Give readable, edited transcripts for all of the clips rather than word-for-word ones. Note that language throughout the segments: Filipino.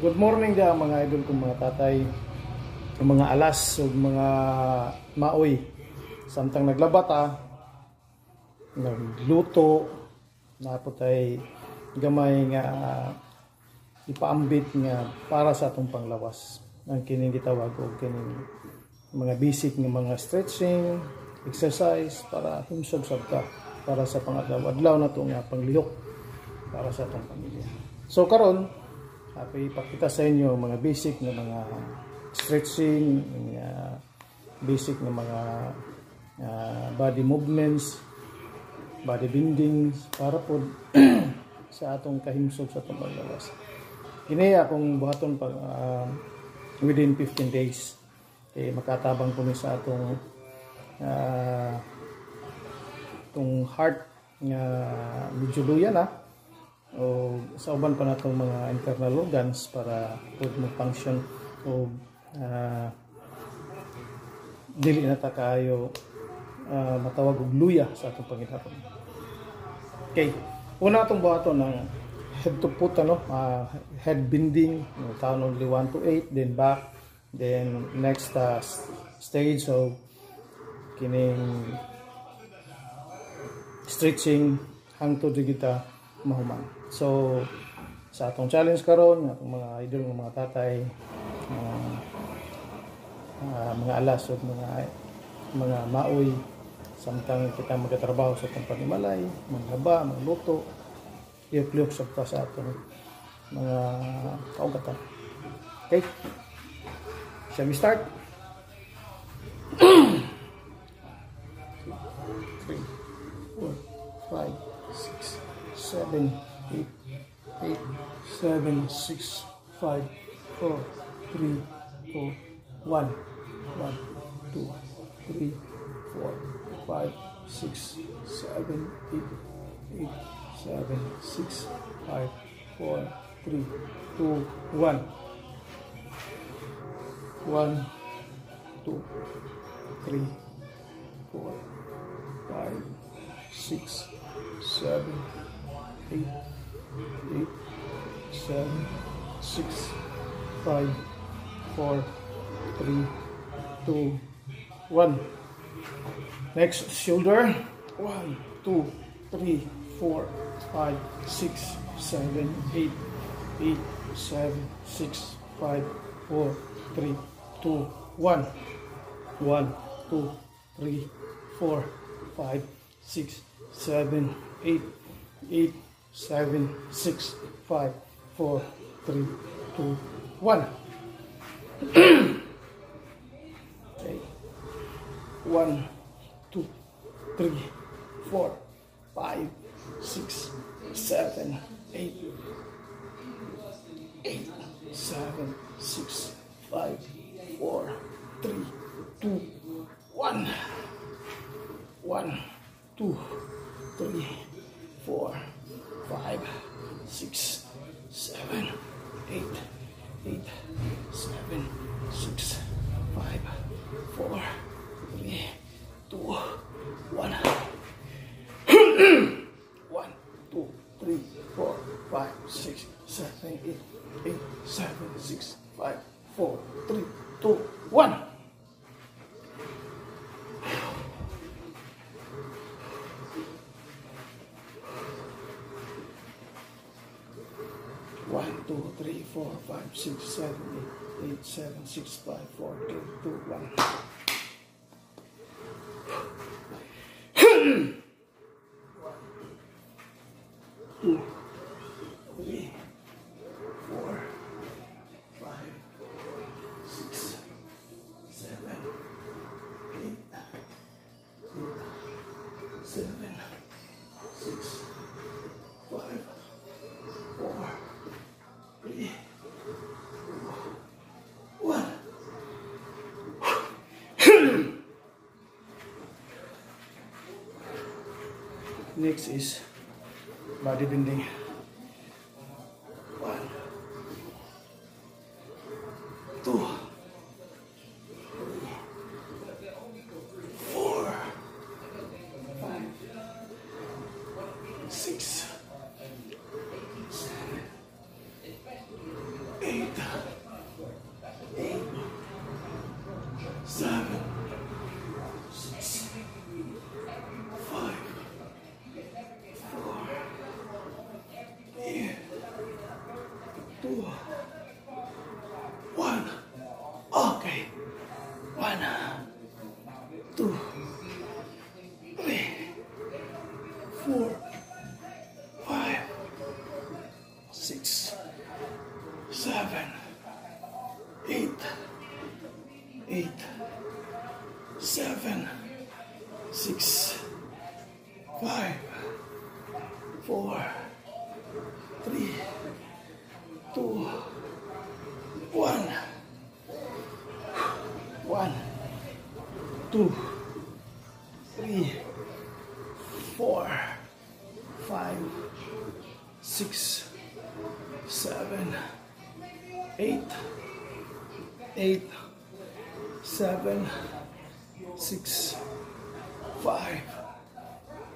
Good morning da mga idol kong mga tatay, mga alas o mga maoy. Samtang naglabata, nagluto, naputay gamay nga ipaambit nga para sa atong panglawas. Ang kining gitawag og kining mga basic nga mga stretching, exercise para himsog sabta para sa pangadlaw-adlaw na to nga panglihok para sa atong pamilya. So karon ako ipakita sa inyo mga basic na mga stretching, mga basic na mga body movements, body bending para po sa atong kahimsog sa atong paglawas. Kini akong buhaton pag within 15 days. Makatabang po ni sa atong itong heart nga medyo luya na o sa uban pa natong mga internal organs para pud mag-function o dili na ta kaayo matawag og luya sa atong panghitapon. Okay, una atong buhaton ng head to foot head bending, count only 1 to 8, then back, then next stage of kining stretching hangtod kita mahuman. So sa atong challenge karon atong mga idol ng mga tatay, mga alas o mga maoy, samtang kita magtatrabaho sa atong panimalay, maglaba, magluto, iyok-liyok sa atong mga kaugatan. Okay, shall we start? 3, 4, 5, 6, 7, 8, 7, 6, 5, 4, 3, 2, 1, 1, 2, 3, 4, 5, 6, 7, 8, 7, 6, 5, 4, 3, 2, 1, 1, 2, 3, 4, 5, 6, 7, 8, 7, 6, 5, 4, 3, 2, 1. Next, shoulder. 1, 2, 3, 4, 5, 6, 7, 8, 7, 6, 5, 4, 3, 2, 1. 1, 2, 3, 4, 5, 6, 7, 8, 7, 6, 5, 4, 3, 2, 1. Okay. 1, 2, 3, 4, 5, 6, 7, 8, 7, 6, 5, 4, 3, 2, 1. 1, 2, 3, 4, 5, 6, 7, 8, 7, 6, 5, 4, 3, 2, 1. 1, 2, 3, 4, 5, 6, 7, 8, 7, 6, 5, 4, 3, 2, 1. 1, 2, 3, 4, 5, 6, 7, 8, 7, 6, 5, 4, 3, 2, 1. 2, 3, 4, 5, 6, 7, 8, 7, 6, 5, 4, 3, 2, 1. Next is body bending. 1, 2, 3, 4, 5, 6, 7, 8, 8, 7, 6, 5, 4, 3, 2, 1. Okay. 1, 2, 3, 4, 5, 6, 7, 8, 7, 6, 5, 4, 3, 2, 1. 1, 2, 3, 4, 5, 6, 7, 8, 7, 6, 5,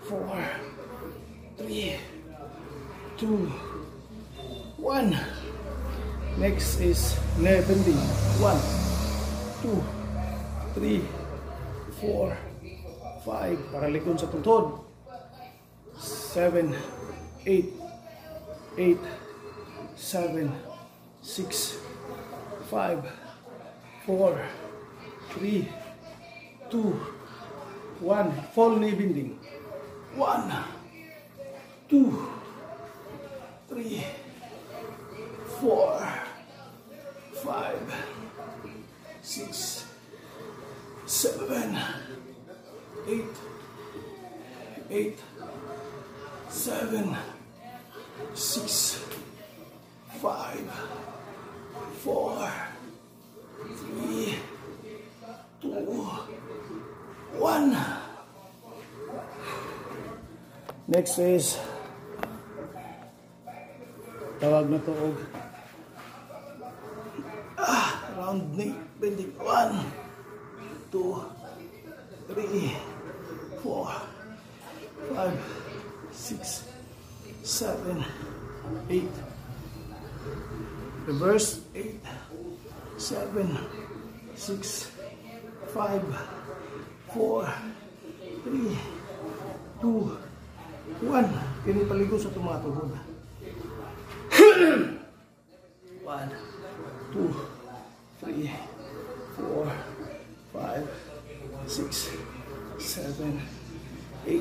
4, 3, 2, 1. Next is knee bending. 1, 2, 3, 4, 5. Para likod sa tungtod. 7, 8, 7, 6, 5, 4, 3, 2, 1. Full knee bending. 1, 2, 3, 4, 5, 6, 7, 8, 7, 6, 5, 4, 3, 2, 1. Next is tawag na tuog. Round knee bending. 1, 2, 3, 4, 5, 6, 7, 8. Reverse. 8, 7, 6, 5, 4, 3, 2, 1. Kini paligo sa tumatugod. 1, 2, 3, 4, 5, 6, 7, 8,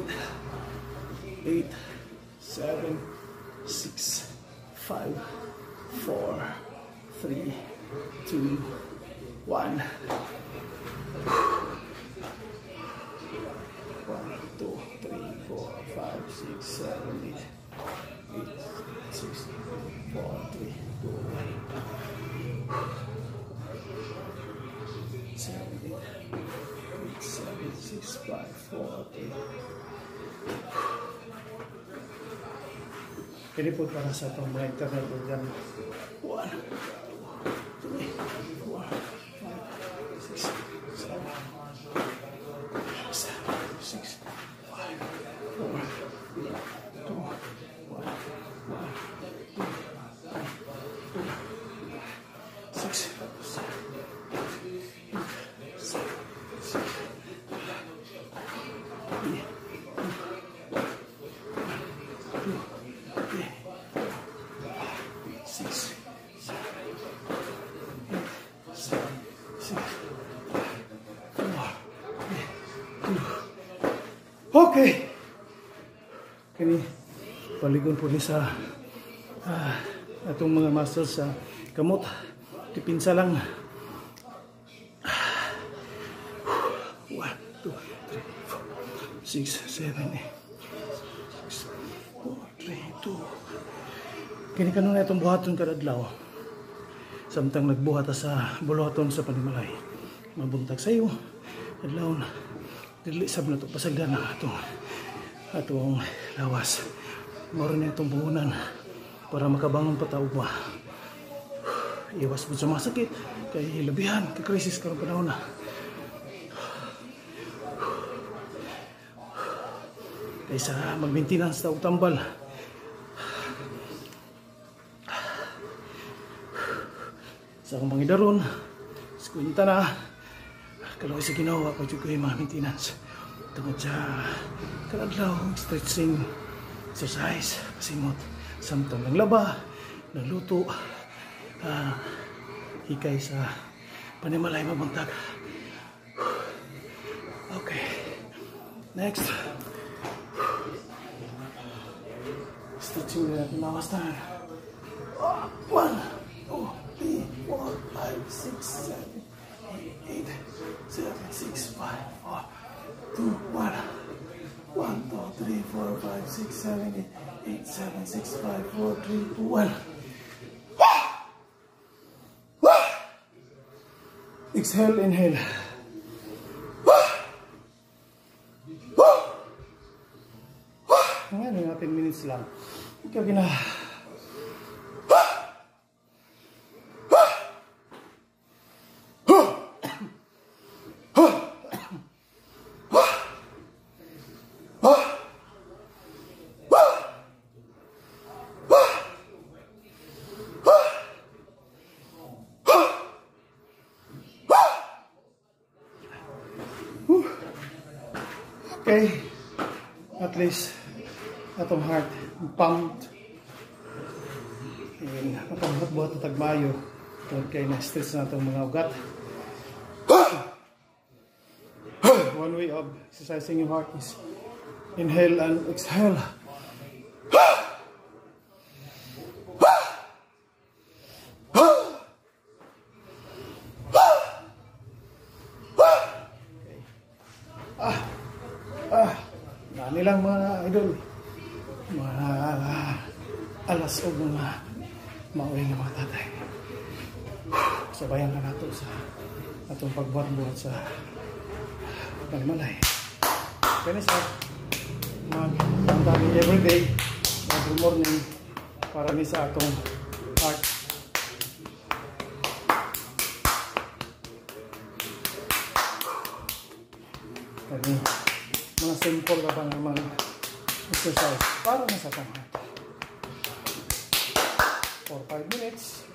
7, 6, 5, 4, 3, 2, 1. 1, 2, 3, 4, 5, 6, 7, 8, 6, 4, 3, 2, 1. 7, 8, 7, 6, 5, 4, 3. Ini po para sa itong mga internal organ. 1, 2, 3, 4, 5, 6, 7, 6, 5, 4, 3, 2, 1, 6, 7, 6, 4, 3, 2. Okay. Kini paligon po ni sa atong mga muscles sa kamot. Tipinsa lang. 1, 2, 3, 4, 6, 7, 8, 6, 4, 3, 2. Kini kanon itong buhaton kada adlaw. Samtang nagbuhat sa buluhaton sa panimalay. Mabuntag sayo. Adlaw na. Dili sab na to pasagdan na atong lawas. Moro na itong buhunan para makabangon pa tao ba. Iwas po sa mga sakit kay labihan, kay krisis karong panahon na. Kaysa mag-maintenance ta og tambal. sa akong pangidaron. Skwinta na. Kalau sa ginawa pa dyan ko yung mga maintenance. Tungod sa kaladlaw, stretching, exercise, pasimot. Samtang naglaba, nagluto, hikay sa panimalay mabantag. Okay. Next. Stretching na natin lawas na. 1, 2, 3, 4, 5, 6, 7, 8, 7, 6, 5, 4, 2, 1. 1, 2, 3, 4, 5, 6, 7, 8, 7, 6, 5, 4, 3, 2, 1. Exhale, inhale. Ngayon, mga 10 minutes lang. Ikaw gina. Okay, at least atong heart pumped. And napagbuhat-buhat na tagmayo kaya na-stress na itong mga ugat. One way of exercising your heart is inhale and exhale. Nilang mga idol, mga alas o mga mauwi ng mga tatay. Sabayan ka nato sa atong pagbuhat-buhat sa pagmalay. Kaya sa mag-antami everyday, every morning, para ni sa atong heart. Kaya mga simple na bang mga exercise para na sa atong heart. For 5 minutes.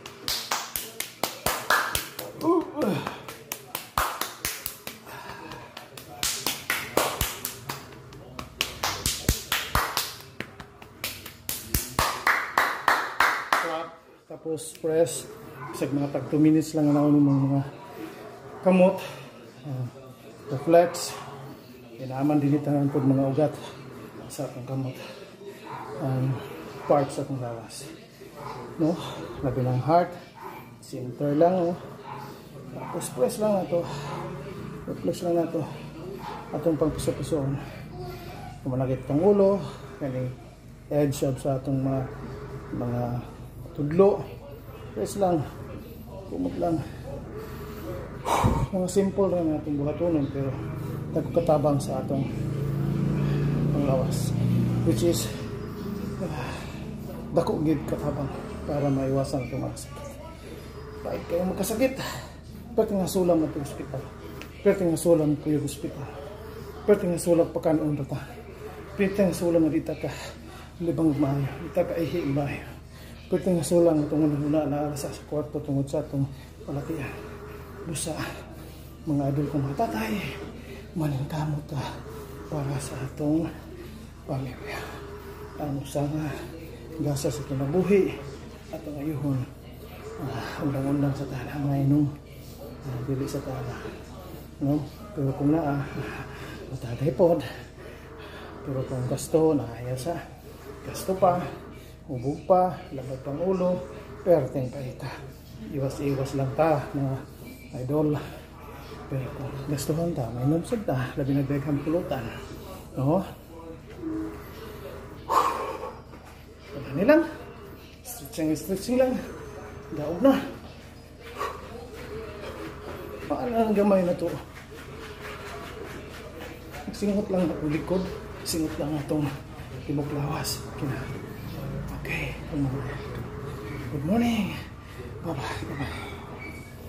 Clap, tapos press. Isag mga tag 2 minutes lang na mga kamot. Reflex. Inaman dinitanan po mga ugat sa atong kamot. Parts sa atong lawas. No? Labi ng heart. Center lang. Oh. Tapos press lang na to. Reflex lang na to. Atong pangpiso-pisoon. Kung manakit kang ulo. Kaning edge of sa atong mga tudlo. Press lang. Kumot lang. Mga simple lang na atong buhatunon. Pero nagkatabang sa atong panglawas, which is dako gid katabang para maiwasan itong mga sakit. Kahit kayo magkasakit, pwede nga sulam at hospital, pwede nga sulam ko yung hospital, pwede nga sulam pagkanon data, pwede nga sulam na dita ka libang maayo, dita ka ihi maayo, pwede nga sulam itong una na sa kwarto tungod sa itong palatian. Busa mga idol kong mga tatay, maningkamot ka para sa atong pamilya. Ano sa gasa sa kinabuhi at ang ayuhon undang-undang sa tana mainom dili sa tana, no? Pero kung naa matagay pod, pero kung gasto naaya sa gasto pa, ubog pa, labad pang ulo, perteng paita. Iwas-iwas lang ta mga idol. Pero kung gastuhan ta, may nabsad ta, labi na daghang pulutan. No? Pagani lang. Stretching lang. Daog na. Paano ang gamay na to? Singot lang ang likod. Singot lang itong tibok lawas. Okay. Good morning. Bye-bye.